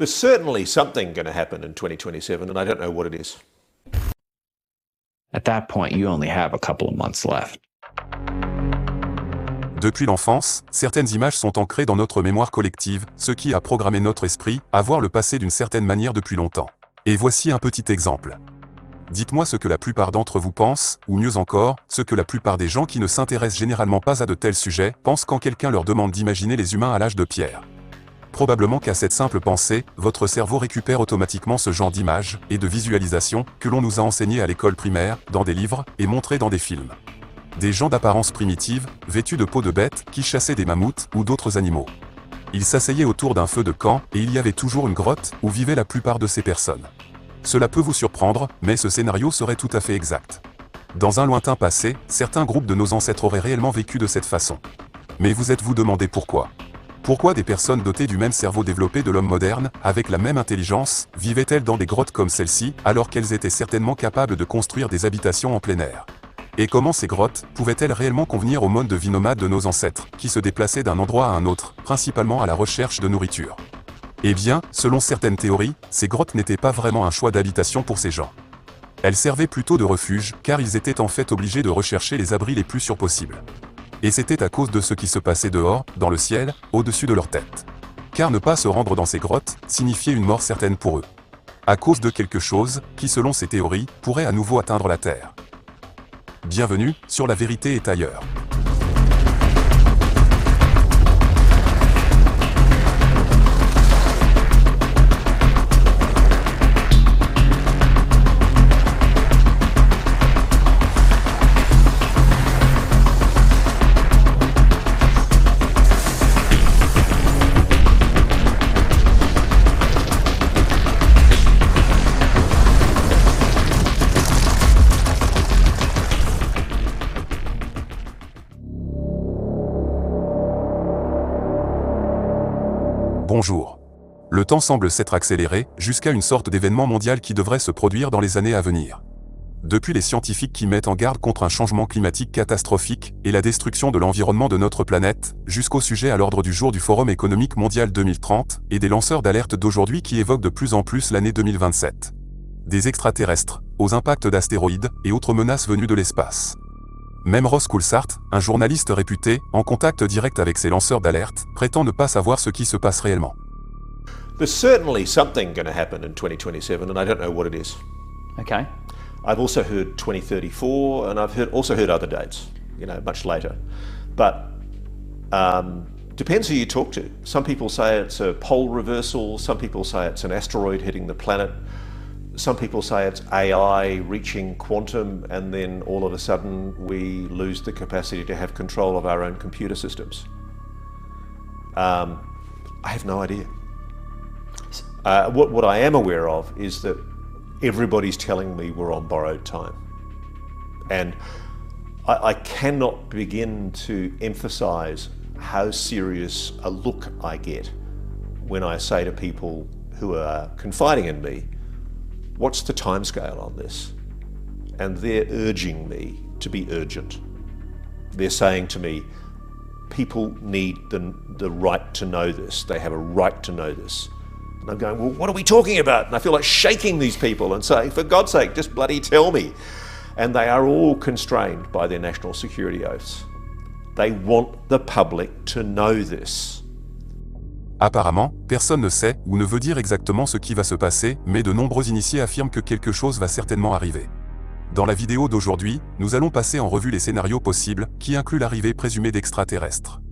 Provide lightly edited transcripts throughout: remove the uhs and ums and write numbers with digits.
There's certainly something going to happen in 2027, and I don't know what it is. At that point, you only have a couple of months left. Depuis l'enfance, certaines images sont ancrées dans notre mémoire collective, ce qui a programmé notre esprit à voir le passé d'une certaine manière depuis longtemps. Et voici un petit exemple. Dites-moi ce que la plupart d'entre vous pensent, ou mieux encore, ce que la plupart des gens qui ne s'intéressent généralement pas à de tels sujets pensent quand quelqu'un leur demande d'imaginer les humains à l'âge de pierre. Probablement qu'à cette simple pensée, votre cerveau récupère automatiquement ce genre d'images et de visualisations que l'on nous a enseignées à l'école primaire, dans des livres et montrés dans des films. Des gens d'apparence primitive, vêtus de peau de bête, qui chassaient des mammouths ou d'autres animaux. Ils s'asseyaient autour d'un feu de camp et il y avait toujours une grotte où vivaient la plupart de ces personnes. Cela peut vous surprendre, mais ce scénario serait tout à fait exact. Dans un lointain passé, certains groupes de nos ancêtres auraient réellement vécu de cette façon. Mais vous êtes-vous demandé pourquoi ? Pourquoi des personnes dotées du même cerveau développé de l'homme moderne, avec la même intelligence, vivaient-elles dans des grottes comme celle-ci, alors qu'elles étaient certainement capables de construire des habitations en plein air ? Et comment ces grottes pouvaient-elles réellement convenir au mode de vie nomade de nos ancêtres, qui se déplaçaient d'un endroit à un autre, principalement à la recherche de nourriture ? Eh bien, selon certaines théories, ces grottes n'étaient pas vraiment un choix d'habitation pour ces gens. Elles servaient plutôt de refuge, car ils étaient en fait obligés de rechercher les abris les plus sûrs possibles. Et c'était à cause de ce qui se passait dehors, dans le ciel, au-dessus de leur tête. Car ne pas se rendre dans ces grottes signifiait une mort certaine pour eux. À cause de quelque chose qui, selon ces théories, pourrait à nouveau atteindre la Terre. Bienvenue sur La Vérité est ailleurs. Bonjour. Le temps semble s'être accéléré, jusqu'à une sorte d'événement mondial qui devrait se produire dans les années à venir. Depuis les scientifiques qui mettent en garde contre un changement climatique catastrophique et la destruction de l'environnement de notre planète, jusqu'au sujet à l'ordre du jour du Forum économique mondial 2030, et des lanceurs d'alerte d'aujourd'hui qui évoquent de plus en plus l'année 2027. Des extraterrestres, aux impacts d'astéroïdes et autres menaces venues de l'espace. Même Ross Coulthart, un journaliste réputé, en contact direct avec ces lanceurs d'alerte, prétend ne pas savoir ce qui se passe réellement. There's certainly something going to happen in 2027, and I don't know what it is. Okay. I've also heard 2034, and I've also heard other dates, much later. But depends who you talk to. Some people say it's a pole reversal, some people say it's an asteroid hitting the planet, some people say it's AI reaching quantum, and then all of a sudden we lose the capacity to have control of our own computer systems. I have no idea. What I am aware of is that everybody's telling me we're on borrowed time. And I cannot begin to emphasize how serious a look I get when I say to people who are confiding in me, what's the timescale on this? And they're urging me to be urgent. They're saying to me, people need the right to know this. They have a right to know this. And I'm going, well, what are we talking about? And I feel like shaking these people and saying, for God's sake, just bloody tell me. And they are all constrained by their national security oaths. They want the public to know this. Apparemment, personne ne sait ou ne veut dire exactement ce qui va se passer, mais de nombreux initiés affirment que quelque chose va certainement arriver. Dans la vidéo d'aujourd'hui, nous allons passer en revue les scénarios possibles, qui incluent l'arrivée présumée d'extraterrestres.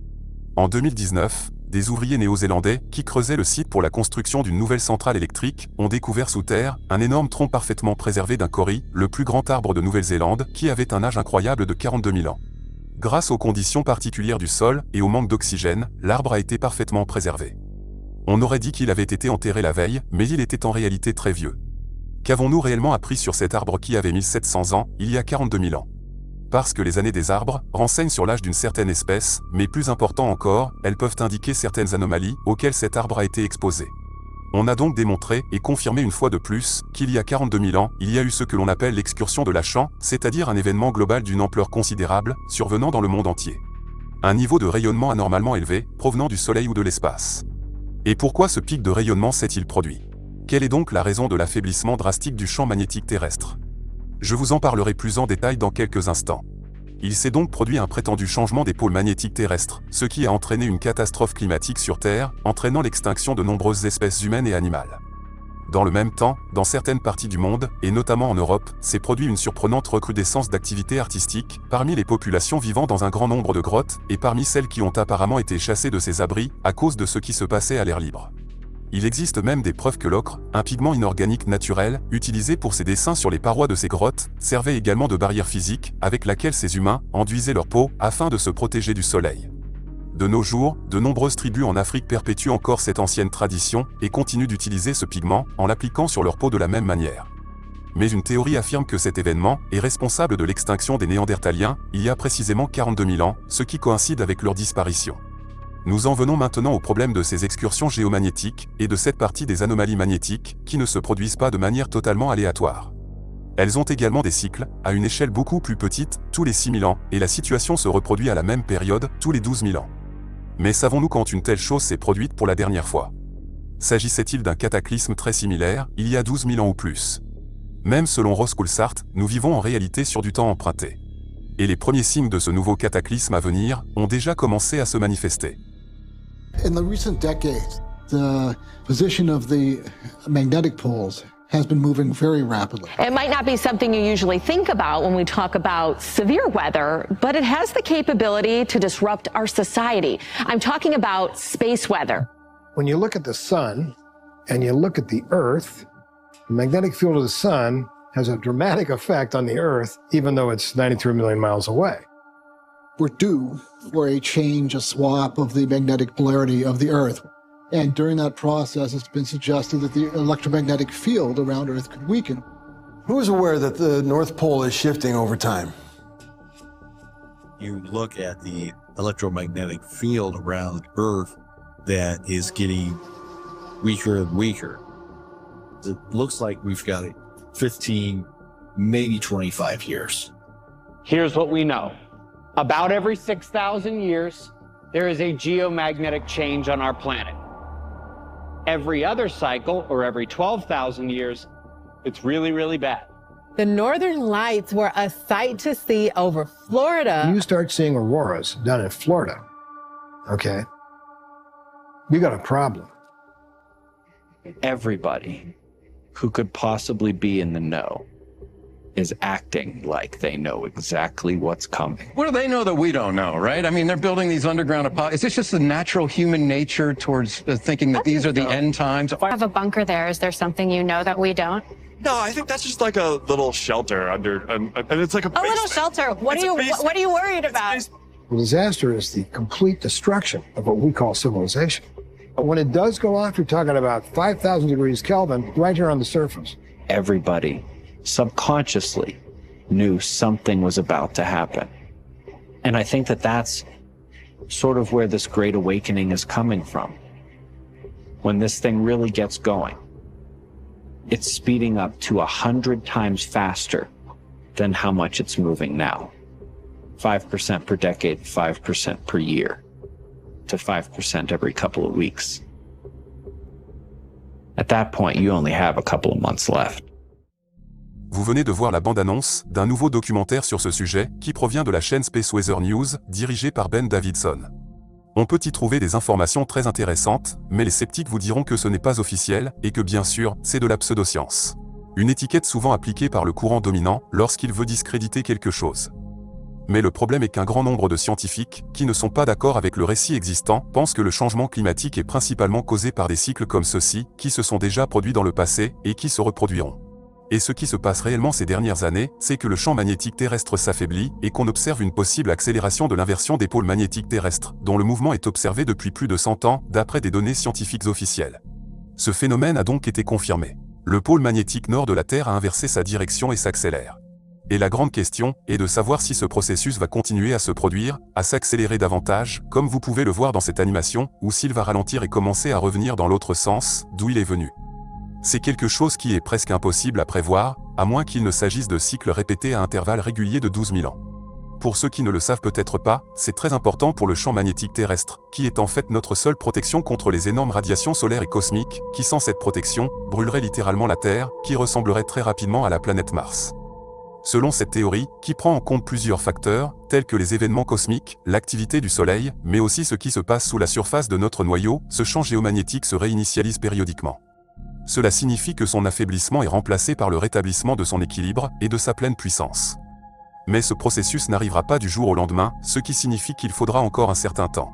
En 2019, des ouvriers néo-zélandais, qui creusaient le site pour la construction d'une nouvelle centrale électrique, ont découvert sous terre un énorme tronc parfaitement préservé d'un kauri, le plus grand arbre de Nouvelle-Zélande, qui avait un âge incroyable de 42 000 ans. Grâce aux conditions particulières du sol et au manque d'oxygène, l'arbre a été parfaitement préservé. On aurait dit qu'il avait été enterré la veille, mais il était en réalité très vieux. Qu'avons-nous réellement appris sur cet arbre qui avait 1700 ans, il y a 42 000 ans ? Parce que les années des arbres renseignent sur l'âge d'une certaine espèce, mais plus important encore, elles peuvent indiquer certaines anomalies auxquelles cet arbre a été exposé. On a donc démontré et confirmé une fois de plus qu'il y a 42 000 ans, il y a eu ce que l'on appelle l'excursion de Lachan, c'est-à-dire un événement global d'une ampleur considérable, survenant dans le monde entier. Un niveau de rayonnement anormalement élevé, provenant du Soleil ou de l'espace. Et pourquoi ce pic de rayonnement s'est-il produit? Quelle est donc la raison de l'affaiblissement drastique du champ magnétique terrestre? Je vous en parlerai plus en détail dans quelques instants. Il s'est donc produit un prétendu changement des pôles magnétiques terrestres, ce qui a entraîné une catastrophe climatique sur Terre, entraînant l'extinction de nombreuses espèces humaines et animales. Dans le même temps, dans certaines parties du monde, et notamment en Europe, s'est produit une surprenante recrudescence d'activités artistiques, parmi les populations vivant dans un grand nombre de grottes, et parmi celles qui ont apparemment été chassées de ces abris, à cause de ce qui se passait à l'air libre. Il existe même des preuves que l'ocre, un pigment inorganique naturel, utilisé pour ses dessins sur les parois de ces grottes, servait également de barrière physique, avec laquelle ces humains enduisaient leur peau, afin de se protéger du soleil. De nos jours, de nombreuses tribus en Afrique perpétuent encore cette ancienne tradition, et continuent d'utiliser ce pigment, en l'appliquant sur leur peau de la même manière. Mais une théorie affirme que cet événement est responsable de l'extinction des Néandertaliens, il y a précisément 42 000 ans, ce qui coïncide avec leur disparition. Nous en venons maintenant au problème de ces excursions géomagnétiques, et de cette partie des anomalies magnétiques, qui ne se produisent pas de manière totalement aléatoire. Elles ont également des cycles, à une échelle beaucoup plus petite, tous les 6 000 ans, et la situation se reproduit à la même période, tous les 12 000 ans. Mais savons-nous quand une telle chose s'est produite pour la dernière fois? S'agissait-il d'un cataclysme très similaire, il y a 12 000 ans ou plus? Même selon Ross Coulthart, nous vivons en réalité sur du temps emprunté. Et les premiers signes de ce nouveau cataclysme à venir ont déjà commencé à se manifester. In the recent decades, the position of the magnetic poles has been moving very rapidly. It might not be something you usually think about when we talk about severe weather, but it has the capability to disrupt our society. I'm talking about space weather. When you look at the sun and you look at the Earth, the magnetic field of the sun has a dramatic effect on the Earth, even though it's 93 million miles away. We're due for a change, a swap of the magnetic polarity of the Earth. And during that process, it's been suggested that the electromagnetic field around Earth could weaken. Who is aware that the North Pole is shifting over time? You look at the electromagnetic field around Earth that is getting weaker and weaker. It looks like we've got 15, maybe 25 years. Here's what we know. About every 6,000 years, there is a geomagnetic change on our planet. Every other cycle, or every 12,000 years, it's really, really bad. The Northern Lights were a sight to see over Florida. You start seeing auroras down in Florida, okay? You got a problem. Everybody who could possibly be in the know is acting like they know exactly what's coming. What do they know that we don't know, right? I mean, they're building these underground Is this just the natural human nature towards thinking that these are the end times? I have a bunker there. Is there something you know that we don't? No, I think that's just like a little shelter under, and it's like a basement. Little shelter. What are you worried about? The disaster is the complete destruction of what we call civilization. But when it does go off, you're talking about 5,000 degrees Kelvin right here on the surface. Everybody subconsciously knew something was about to happen. And I think that that's sort of where this great awakening is coming from. When this thing really gets going, it's speeding up to 100 times faster than how much it's moving now. 5% per decade, 5% per year, to 5% every couple of weeks. At that point, you only have a couple of months left. Vous venez de voir la bande-annonce d'un nouveau documentaire sur ce sujet qui provient de la chaîne Space Weather News, dirigée par Ben Davidson. On peut y trouver des informations très intéressantes, mais les sceptiques vous diront que ce n'est pas officiel et que bien sûr, c'est de la pseudoscience. Une étiquette souvent appliquée par le courant dominant lorsqu'il veut discréditer quelque chose. Mais le problème est qu'un grand nombre de scientifiques, qui ne sont pas d'accord avec le récit existant, pensent que le changement climatique est principalement causé par des cycles comme ceux-ci, qui se sont déjà produits dans le passé et qui se reproduiront. Et ce qui se passe réellement ces dernières années, c'est que le champ magnétique terrestre s'affaiblit et qu'on observe une possible accélération de l'inversion des pôles magnétiques terrestres, dont le mouvement est observé depuis plus de 100 ans, d'après des données scientifiques officielles. Ce phénomène a donc été confirmé. Le pôle magnétique nord de la Terre a inversé sa direction et s'accélère. Et la grande question est de savoir si ce processus va continuer à se produire, à s'accélérer davantage, comme vous pouvez le voir dans cette animation, ou s'il va ralentir et commencer à revenir dans l'autre sens, d'où il est venu. C'est quelque chose qui est presque impossible à prévoir, à moins qu'il ne s'agisse de cycles répétés à intervalles réguliers de 12 000 ans. Pour ceux qui ne le savent peut-être pas, c'est très important pour le champ magnétique terrestre, qui est en fait notre seule protection contre les énormes radiations solaires et cosmiques, qui sans cette protection, brûleraient littéralement la Terre, qui ressemblerait très rapidement à la planète Mars. Selon cette théorie, qui prend en compte plusieurs facteurs, tels que les événements cosmiques, l'activité du Soleil, mais aussi ce qui se passe sous la surface de notre noyau, ce champ géomagnétique se réinitialise périodiquement. Cela signifie que son affaiblissement est remplacé par le rétablissement de son équilibre et de sa pleine puissance. Mais ce processus n'arrivera pas du jour au lendemain, ce qui signifie qu'il faudra encore un certain temps.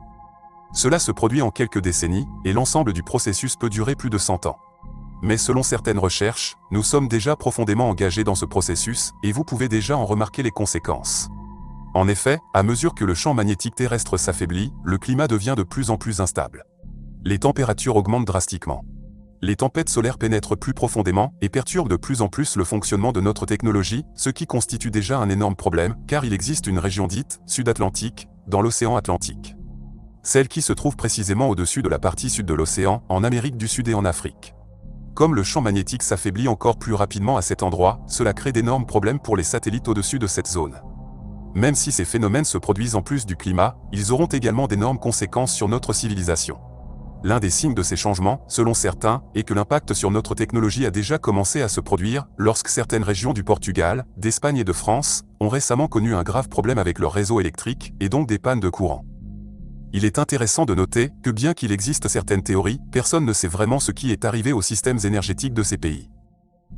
Cela se produit en quelques décennies, et l'ensemble du processus peut durer plus de 100 ans. Mais selon certaines recherches, nous sommes déjà profondément engagés dans ce processus, et vous pouvez déjà en remarquer les conséquences. En effet, à mesure que le champ magnétique terrestre s'affaiblit, le climat devient de plus en plus instable. Les températures augmentent drastiquement. Les tempêtes solaires pénètrent plus profondément et perturbent de plus en plus le fonctionnement de notre technologie, ce qui constitue déjà un énorme problème, car il existe une région dite sud-atlantique, dans l'océan Atlantique. Celle qui se trouve précisément au-dessus de la partie sud de l'océan, en Amérique du Sud et en Afrique. Comme le champ magnétique s'affaiblit encore plus rapidement à cet endroit, cela crée d'énormes problèmes pour les satellites au-dessus de cette zone. Même si ces phénomènes se produisent en plus du climat, ils auront également d'énormes conséquences sur notre civilisation. L'un des signes de ces changements, selon certains, est que l'impact sur notre technologie a déjà commencé à se produire lorsque certaines régions du Portugal, d'Espagne et de France ont récemment connu un grave problème avec leur réseau électrique et donc des pannes de courant. Il est intéressant de noter que bien qu'il existe certaines théories, personne ne sait vraiment ce qui est arrivé aux systèmes énergétiques de ces pays.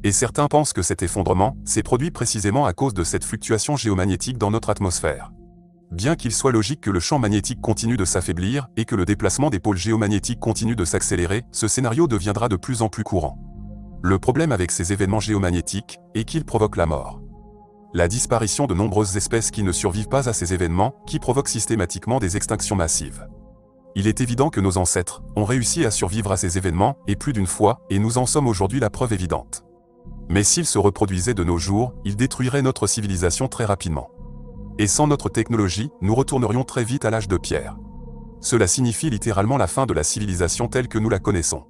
Et certains pensent que cet effondrement s'est produit précisément à cause de cette fluctuation géomagnétique dans notre atmosphère. Bien qu'il soit logique que le champ magnétique continue de s'affaiblir et que le déplacement des pôles géomagnétiques continue de s'accélérer, ce scénario deviendra de plus en plus courant. Le problème avec ces événements géomagnétiques est qu'ils provoquent la mort. La disparition de nombreuses espèces qui ne survivent pas à ces événements, qui provoquent systématiquement des extinctions massives. Il est évident que nos ancêtres ont réussi à survivre à ces événements, et plus d'une fois, et nous en sommes aujourd'hui la preuve évidente. Mais s'ils se reproduisaient de nos jours, ils détruiraient notre civilisation très rapidement. Et sans notre technologie, nous retournerions très vite à l'âge de pierre. Cela signifie littéralement la fin de la civilisation telle que nous la connaissons.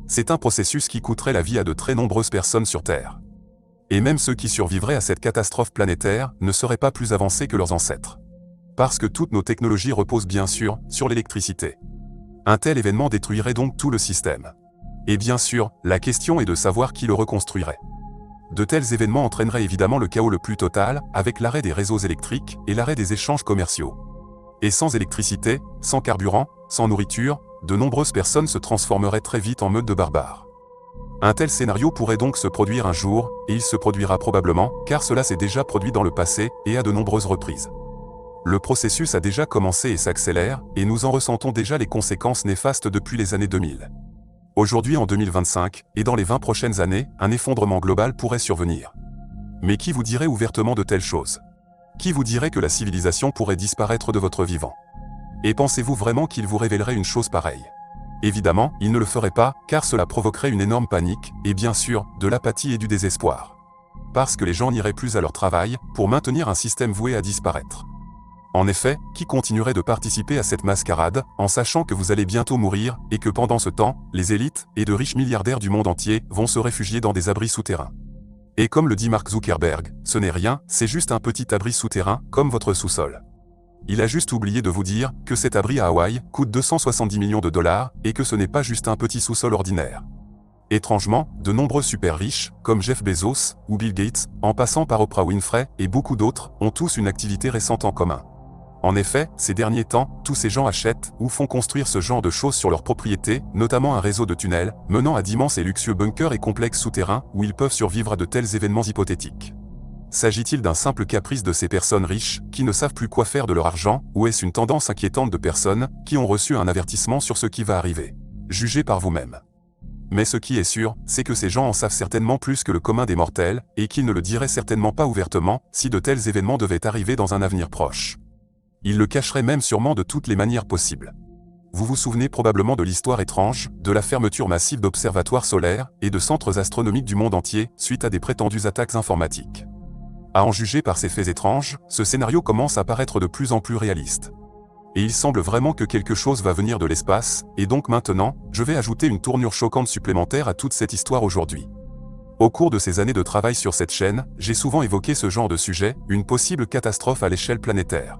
C'est un processus qui coûterait la vie à de très nombreuses personnes sur Terre. Et même ceux qui survivraient à cette catastrophe planétaire ne seraient pas plus avancés que leurs ancêtres. Parce que toutes nos technologies reposent bien sûr sur l'électricité. Un tel événement détruirait donc tout le système. Et bien sûr, la question est de savoir qui le reconstruirait. De tels événements entraîneraient évidemment le chaos le plus total, avec l'arrêt des réseaux électriques et l'arrêt des échanges commerciaux. Et sans électricité, sans carburant, sans nourriture, de nombreuses personnes se transformeraient très vite en meute de barbares. Un tel scénario pourrait donc se produire un jour, et il se produira probablement, car cela s'est déjà produit dans le passé, et à de nombreuses reprises. Le processus a déjà commencé et s'accélère, et nous en ressentons déjà les conséquences néfastes depuis les années 2000. Aujourd'hui en 2025, et dans les 20 prochaines années, un effondrement global pourrait survenir. Mais qui vous dirait ouvertement de telles choses? Qui vous dirait que la civilisation pourrait disparaître de votre vivant? Et pensez-vous vraiment qu'il vous révélerait une chose pareille? Évidemment, il ne le ferait pas, car cela provoquerait une énorme panique, et bien sûr, de l'apathie et du désespoir. Parce que les gens n'iraient plus à leur travail, pour maintenir un système voué à disparaître. En effet, qui continuerait de participer à cette mascarade, en sachant que vous allez bientôt mourir, et que pendant ce temps, les élites, et de riches milliardaires du monde entier, vont se réfugier dans des abris souterrains. Et comme le dit Mark Zuckerberg, ce n'est rien, c'est juste un petit abri souterrain, comme votre sous-sol. Il a juste oublié de vous dire que cet abri à Hawaï coûte 270 millions de dollars, et que ce n'est pas juste un petit sous-sol ordinaire. Étrangement, de nombreux super riches, comme Jeff Bezos, ou Bill Gates, en passant par Oprah Winfrey, et beaucoup d'autres, ont tous une activité récente en commun. En effet, ces derniers temps, tous ces gens achètent ou font construire ce genre de choses sur leurs propriétés, notamment un réseau de tunnels, menant à d'immenses et luxueux bunkers et complexes souterrains où ils peuvent survivre à de tels événements hypothétiques. S'agit-il d'un simple caprice de ces personnes riches, qui ne savent plus quoi faire de leur argent, ou est-ce une tendance inquiétante de personnes, qui ont reçu un avertissement sur ce qui va arriver? Jugez par vous-même. Mais ce qui est sûr, c'est que ces gens en savent certainement plus que le commun des mortels, et qu'ils ne le diraient certainement pas ouvertement, si de tels événements devaient arriver dans un avenir proche. Ils le cacheraient même sûrement de toutes les manières possibles. Vous vous souvenez probablement de l'histoire étrange, de la fermeture massive d'observatoires solaires, et de centres astronomiques du monde entier, suite à des prétendues attaques informatiques. À en juger par ces faits étranges, ce scénario commence à paraître de plus en plus réaliste. Et il semble vraiment que quelque chose va venir de l'espace, et donc maintenant, je vais ajouter une tournure choquante supplémentaire à toute cette histoire aujourd'hui. Au cours de ces années de travail sur cette chaîne, j'ai souvent évoqué ce genre de sujet, une possible catastrophe à l'échelle planétaire.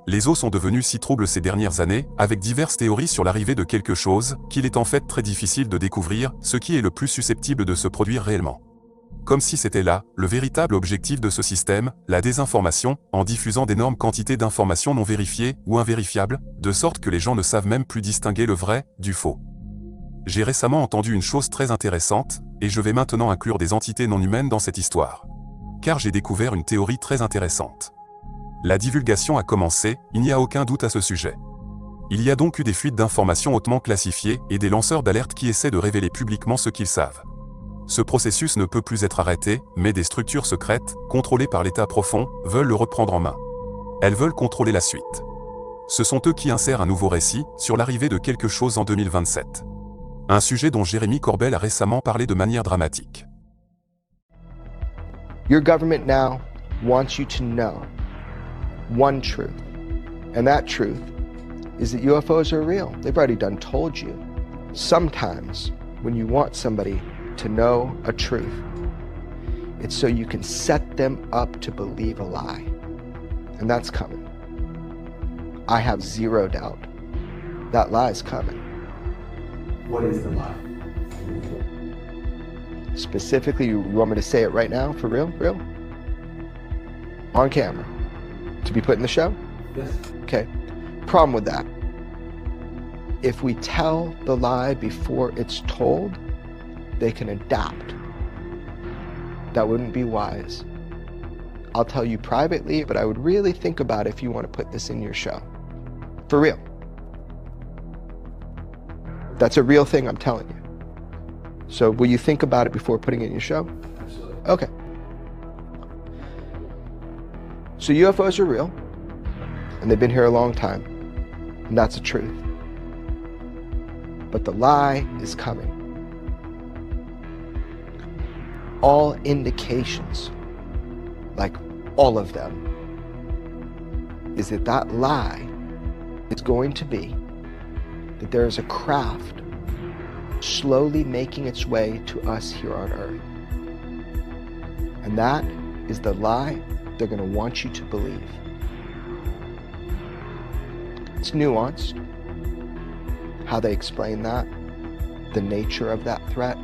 Les eaux sont devenues si troubles ces dernières années, avec diverses théories sur l'arrivée de quelque chose, qu'il est en fait très difficile de découvrir ce qui est le plus susceptible de se produire réellement. Comme si c'était là, le véritable objectif de ce système, la désinformation, en diffusant d'énormes quantités d'informations non vérifiées ou invérifiables, de sorte que les gens ne savent même plus distinguer le vrai du faux. J'ai récemment entendu une chose très intéressante, et je vais maintenant inclure des entités non humaines dans cette histoire. Car j'ai découvert une théorie très intéressante. La divulgation a commencé, il n'y a aucun doute à ce sujet. Il y a donc eu des fuites d'informations hautement classifiées et des lanceurs d'alerte qui essaient de révéler publiquement ce qu'ils savent. Ce processus ne peut plus être arrêté, mais des structures secrètes, contrôlées par l'État profond, veulent le reprendre en main. Elles veulent contrôler la suite. Ce sont eux qui insèrent un nouveau récit sur l'arrivée de quelque chose en 2027. Un sujet dont Jérémy Corbell a récemment parlé de manière dramatique. Your government now wants you to know one truth, and that truth is that UFOs are real. They've already done told you. Sometimes when you want somebody to know a truth, it's so you can set them up to believe a lie. And that's coming. I have zero doubt that lie is coming. What is the lie? Specifically, you want me to say it right now, for real? Real? On camera? To be put in the show? Yes. Okay. Problem with that. If we tell the lie before it's told, they can adapt. That wouldn't be wise. I'll tell you privately, but I would really think about if you want to put this in your show. For real. That's a real thing I'm telling you. So will you think about it before putting it in your show? Absolutely. Okay. So UFOs are real, and they've been here a long time, and that's the truth. But the lie is coming. All indications, like all of them, is that that lie is going to be that there is a craft slowly making its way to us here on Earth. And that is the lie they're going to want you to believe. It's nuanced, how they explain that, the nature of that threat.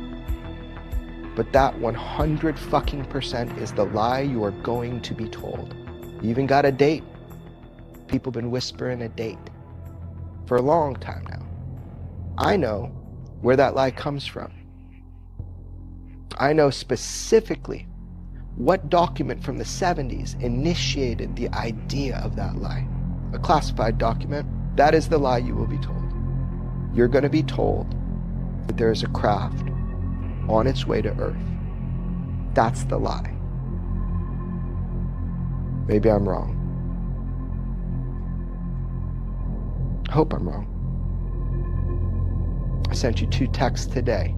But that 100% is the lie you are going to be told. You even got a date. People have been whispering a date for a long time now. I know where that lie comes from. I know specifically what document from the 70s initiated the idea of that lie. A classified document. That is the lie you will be told. You're going to be told that there is a craft on its way to Earth. That's the lie. Maybe I'm wrong. I hope I'm wrong. I sent you 2 texts today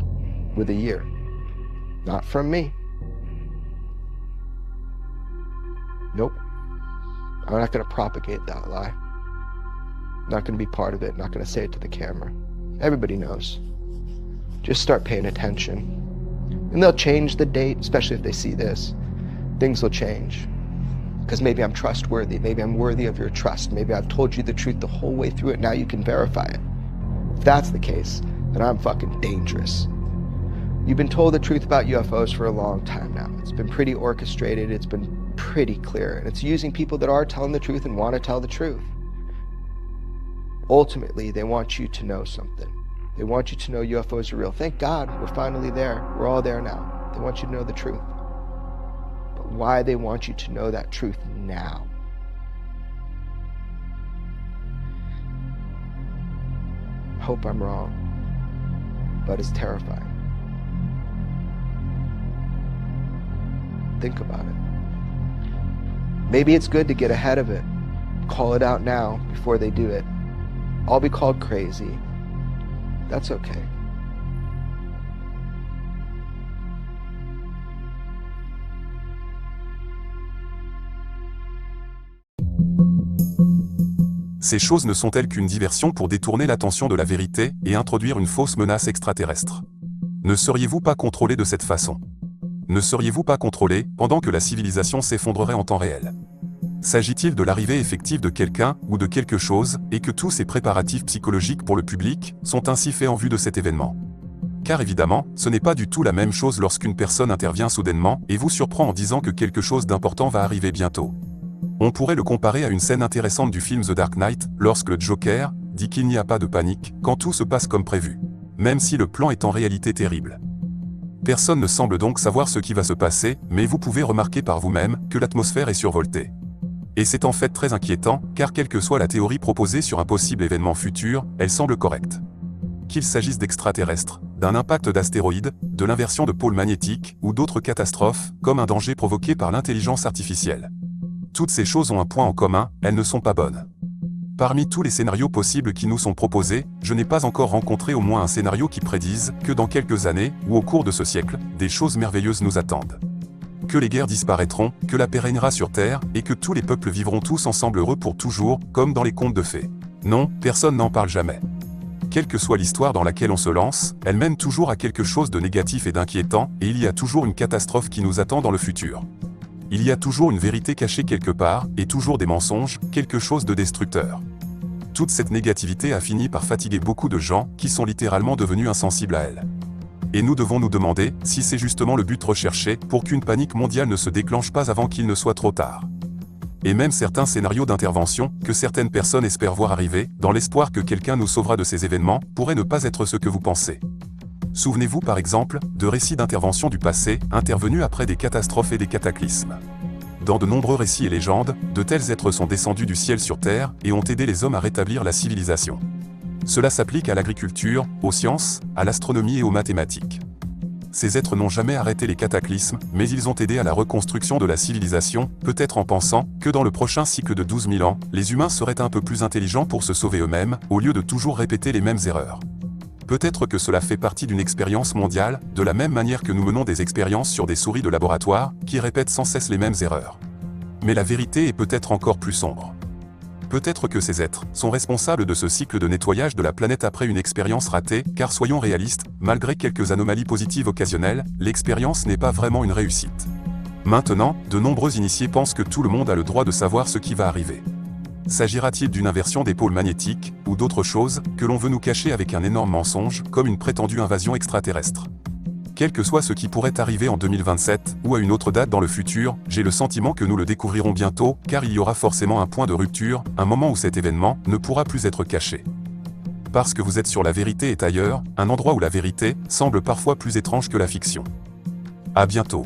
with a year. Not from me. Nope. I'm not going to propagate that lie. I'm not going to be part of it. I'm not going to say it to the camera. Everybody knows. Just start paying attention. And they'll change the date, especially if they see this. Things will change. Because maybe I'm trustworthy. Maybe I'm worthy of your trust. Maybe I've told you the truth the whole way through it. Now you can verify it. If that's the case, then I'm fucking dangerous. You've been told the truth about UFOs for a long time now. It's been pretty orchestrated. It's been pretty clear. And it's using people that are telling the truth and want to tell the truth. Ultimately, they want you to know something. They want you to know UFOs are real. Thank God we're finally there. We're all there now. They want you to know the truth. But why they want you to know that truth now? Hope I'm wrong, but it's terrifying. Think about it. Maybe it's good to get ahead of it. Call it out now before they do it. I'll be called crazy. That's okay. Ces choses ne sont-elles qu'une diversion pour détourner l'attention de la vérité et introduire une fausse menace extraterrestre? Ne seriez-vous pas contrôlé de cette façon? ne seriez-vous pas contrôlé pendant que la civilisation s'effondrerait en temps réel? S'agit-il de l'arrivée effective de quelqu'un ou de quelque chose, et que tous ces préparatifs psychologiques pour le public sont ainsi faits en vue de cet événement? Car évidemment, ce n'est pas du tout la même chose lorsqu'une personne intervient soudainement et vous surprend en disant que quelque chose d'important va arriver bientôt. On pourrait le comparer à une scène intéressante du film The Dark Knight, lorsque le Joker dit qu'il n'y a pas de panique quand tout se passe comme prévu, même si le plan est en réalité terrible. Personne ne semble donc savoir ce qui va se passer, mais vous pouvez remarquer par vous-même que l'atmosphère est survoltée. Et c'est en fait très inquiétant, car quelle que soit la théorie proposée sur un possible événement futur, elle semble correcte. Qu'il s'agisse d'extraterrestres, d'un impact d'astéroïdes, de l'inversion de pôles magnétiques ou d'autres catastrophes, comme un danger provoqué par l'intelligence artificielle. Toutes ces choses ont un point en commun, elles ne sont pas bonnes. Parmi tous les scénarios possibles qui nous sont proposés, je n'ai pas encore rencontré au moins un scénario qui prédise que dans quelques années, ou au cours de ce siècle, des choses merveilleuses nous attendent. Que les guerres disparaîtront, que la paix régnera sur Terre, et que tous les peuples vivront tous ensemble heureux pour toujours, comme dans les contes de fées. Non, personne n'en parle jamais. Quelle que soit l'histoire dans laquelle on se lance, elle mène toujours à quelque chose de négatif et d'inquiétant, et il y a toujours une catastrophe qui nous attend dans le futur. Il y a toujours une vérité cachée quelque part, et toujours des mensonges, quelque chose de destructeur. Toute cette négativité a fini par fatiguer beaucoup de gens qui sont littéralement devenus insensibles à elle. Et nous devons nous demander si c'est justement le but recherché pour qu'une panique mondiale ne se déclenche pas avant qu'il ne soit trop tard. Et même certains scénarios d'intervention que certaines personnes espèrent voir arriver, dans l'espoir que quelqu'un nous sauvera de ces événements, pourraient ne pas être ce que vous pensez. Souvenez-vous par exemple de récits d'intervention du passé, intervenus après des catastrophes et des cataclysmes. Dans de nombreux récits et légendes, de tels êtres sont descendus du ciel sur Terre et ont aidé les hommes à rétablir la civilisation. Cela s'applique à l'agriculture, aux sciences, à l'astronomie et aux mathématiques. Ces êtres n'ont jamais arrêté les cataclysmes, mais ils ont aidé à la reconstruction de la civilisation, peut-être en pensant que dans le prochain cycle de 12 000 ans, les humains seraient un peu plus intelligents pour se sauver eux-mêmes, au lieu de toujours répéter les mêmes erreurs. Peut-être que cela fait partie d'une expérience mondiale, de la même manière que nous menons des expériences sur des souris de laboratoire, qui répètent sans cesse les mêmes erreurs. Mais la vérité est peut-être encore plus sombre. Peut-être que ces êtres sont responsables de ce cycle de nettoyage de la planète après une expérience ratée, car soyons réalistes, malgré quelques anomalies positives occasionnelles, l'expérience n'est pas vraiment une réussite. Maintenant, de nombreux initiés pensent que tout le monde a le droit de savoir ce qui va arriver. S'agira-t-il d'une inversion des pôles magnétiques, ou d'autre chose, que l'on veut nous cacher avec un énorme mensonge, comme une prétendue invasion extraterrestre? Quel que soit ce qui pourrait arriver en 2027, ou à une autre date dans le futur, j'ai le sentiment que nous le découvrirons bientôt, car il y aura forcément un point de rupture, un moment où cet événement ne pourra plus être caché. Parce que vous êtes sur La Vérité est ailleurs, un endroit où la vérité semble parfois plus étrange que la fiction. À bientôt.